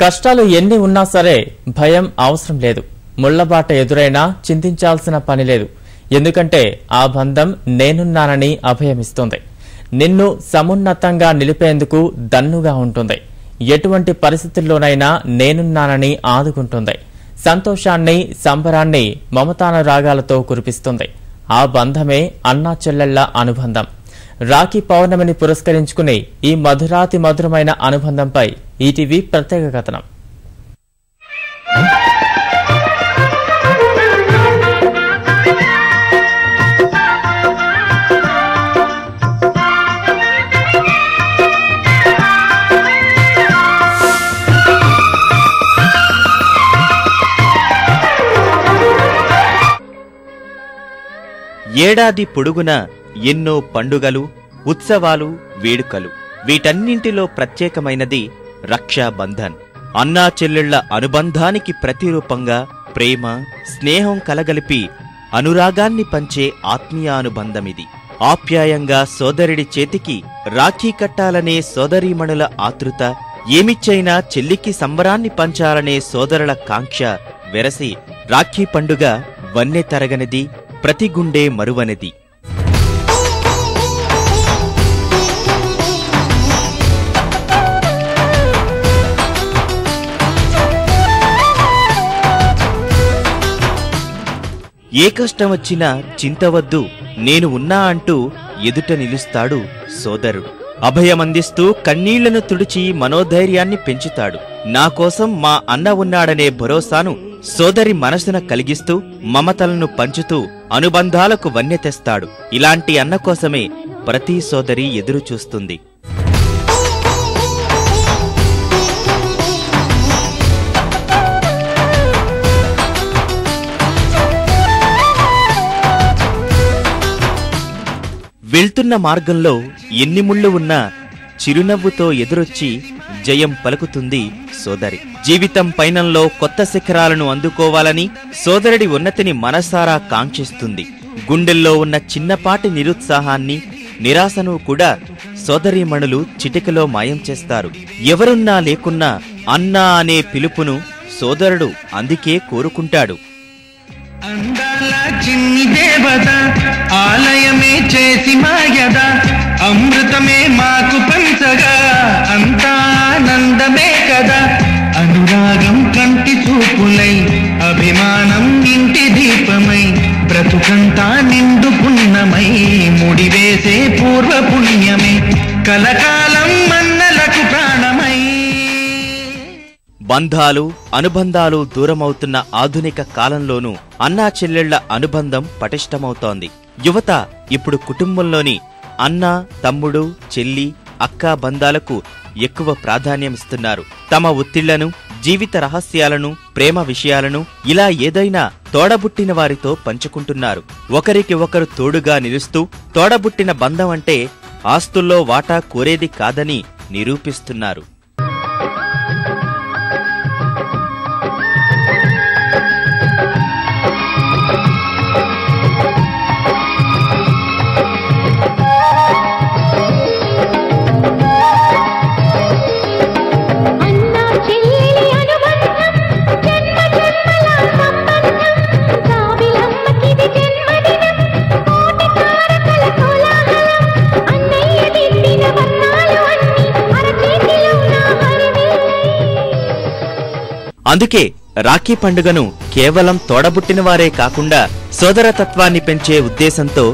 కష్టాలు ఎన్ని ఉన్నా సరే భయం అవసరం లేదు. ముళ్లబాట ఎదురైనా చింతించాల్సిన పని లేదు. ఎందుకంటే ఆ బంధం నేనున్నానని అభయమిస్తుంది. నిన్ను సమున్నతంగా నిలిపేందుకు దన్నుగా ఉంటుంది. ఎటువంటి పరిస్థితుల్లోనైనా నేనున్నానని ఆదుకుంటుంది. సంతోషాన్ని, సంబరాన్ని మమతానురాగాలతో కురిపిస్తుంది. ఆ బంధమే అన్నా చెల్లెళ్ల అనుబంధం. రాఖీ పౌర్ణమిని పురస్కరించుకుని ఈ మధురాతి మధురమైన అనుబంధంపై ఈటీవీ ప్రత్యేక కథనం. ఏడాది పొడుగున ఎన్నో పండుగలు, ఉత్సవాలు, వేడుకలు. వీటన్నింటిలో ప్రత్యేకమైనది రక్షాబంధన్. అన్నా చెల్లెళ్ల అనుబంధానికి ప్రతిరూపంగా ప్రేమ, స్నేహం కలగలిపి అనురాగాన్ని పంచే ఆత్మీయానుబంధమిది. ఆప్యాయంగా సోదరుడి చేతికి రాఖీ కట్టాలనే సోదరీమణుల ఆతృత, ఏమిచ్చైనా చెల్లికి సంబరాన్ని పంచాలనే సోదరుల కాంక్ష వెరసి రాఖీ పండుగ వన్నె తరగనిది, ప్రతి గుండె మరువనిది. ఏ కష్టం వచ్చినా చింతవద్దు, నేను ఉన్నా అంటూ ఎదుట నిలుస్తాడు సోదరుడు. అభయమందిస్తూ కన్నీళ్లను తుడిచి మనోధైర్యాన్ని పెంచుతాడు. నా కోసం మా అన్న ఉన్నాడనే భరోసాను సోదరి మనసున కలిగిస్తూ మమతలను పంచుతూ అనుబంధాలకు వన్నె తెస్తాడు. ఇలాంటి అన్న కోసమే ప్రతి సోదరి ఎదురు చూస్తుంది. వెళ్తున్న మార్గంలో ఎన్ని ముళ్ళు ఉన్నా చిరునవ్వుతో ఎదురొచ్చి జయం పలుకుతుంది సోదరి. జీవితం పయనంలో కొత్త శిఖరాలను అందుకోవాలని సోదరుడి ఉన్నతిని మనసారా కాంక్షిస్తుంది. గుండెల్లో ఉన్న చిన్నపాటి నిరుత్సాహాన్ని, నిరాశను కూడా సోదరీమణులు చిటికలో మాయం చేస్తారు. ఎవరున్నా లేకున్నా అన్నా అనే పిలుపును సోదరుడు అందుకే కోరుకుంటాడు. అందాల చిన్ని దేవత ఆలయమే చేసి మాయద, అమృతమే మాకు పంచగా అంతా ఆనందమే కదా. అనురాగం కంటి చూపులై, అభిమానం ఇంటి దీపమై, బ్రతుకంతా నిండు పుణ్యమై, ముడివేసే పూర్వ పుణ్యమే, కలకాలం మన్నలకు ప్రాణమై. బంధాలు, అనుబంధాలు దూరమవుతున్న ఆధునిక కాలంలోనూ అన్నా చెల్లెళ్ల అనుబంధం పటిష్టమవుతోంది. యువత ఇప్పుడు కుటుంబంలోని అన్న, తమ్ముడు, చెల్లి, అక్క బంధాలకు ఎక్కువ ప్రాధాన్యమిస్తున్నారు. తమ ఒత్తిళ్లను, జీవిత రహస్యాలను, ప్రేమ విషయాలను ఇలా ఏదైనా తోడబుట్టిన వారితో పంచుకుంటున్నారు. ఒకరికి ఒకరు తోడుగా నిలుస్తూ తోడబుట్టిన బంధం అంటే ఆస్తుల్లో వాటా కోరేది కాదని నిరూపిస్తున్నారు. అందుకే రాఖీ పండుగను కేవలం తోడబుట్టిన వారే కాకుండా సోదరతత్వాన్ని పెంచే ఉద్దేశంతో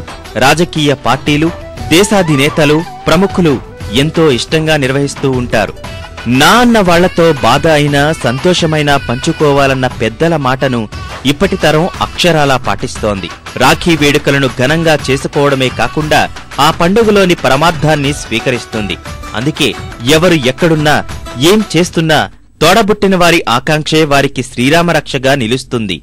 రాజకీయ పార్టీలు, దేశాధినేతలు, ప్రముఖులు ఎంతో ఇష్టంగా నిర్వహిస్తూ ఉంటారు. నా అన్న వాళ్లతో బాధ అయినా సంతోషమైనా పంచుకోవాలన్న పెద్దల మాటను ఇప్పటి తరం అక్షరాలా పాటిస్తోంది. రాఖీ వేడుకలను ఘనంగా చేసుకోవడమే కాకుండా ఆ పండుగలోని పరమార్థాన్ని స్వీకరిస్తుంది. అందుకే ఎవరు ఎక్కడున్నా, ఏం చేస్తున్నా తోడబుట్టిన వారి ఆకాంక్షే వారికి శ్రీరామరక్షగా నిలుస్తుంది.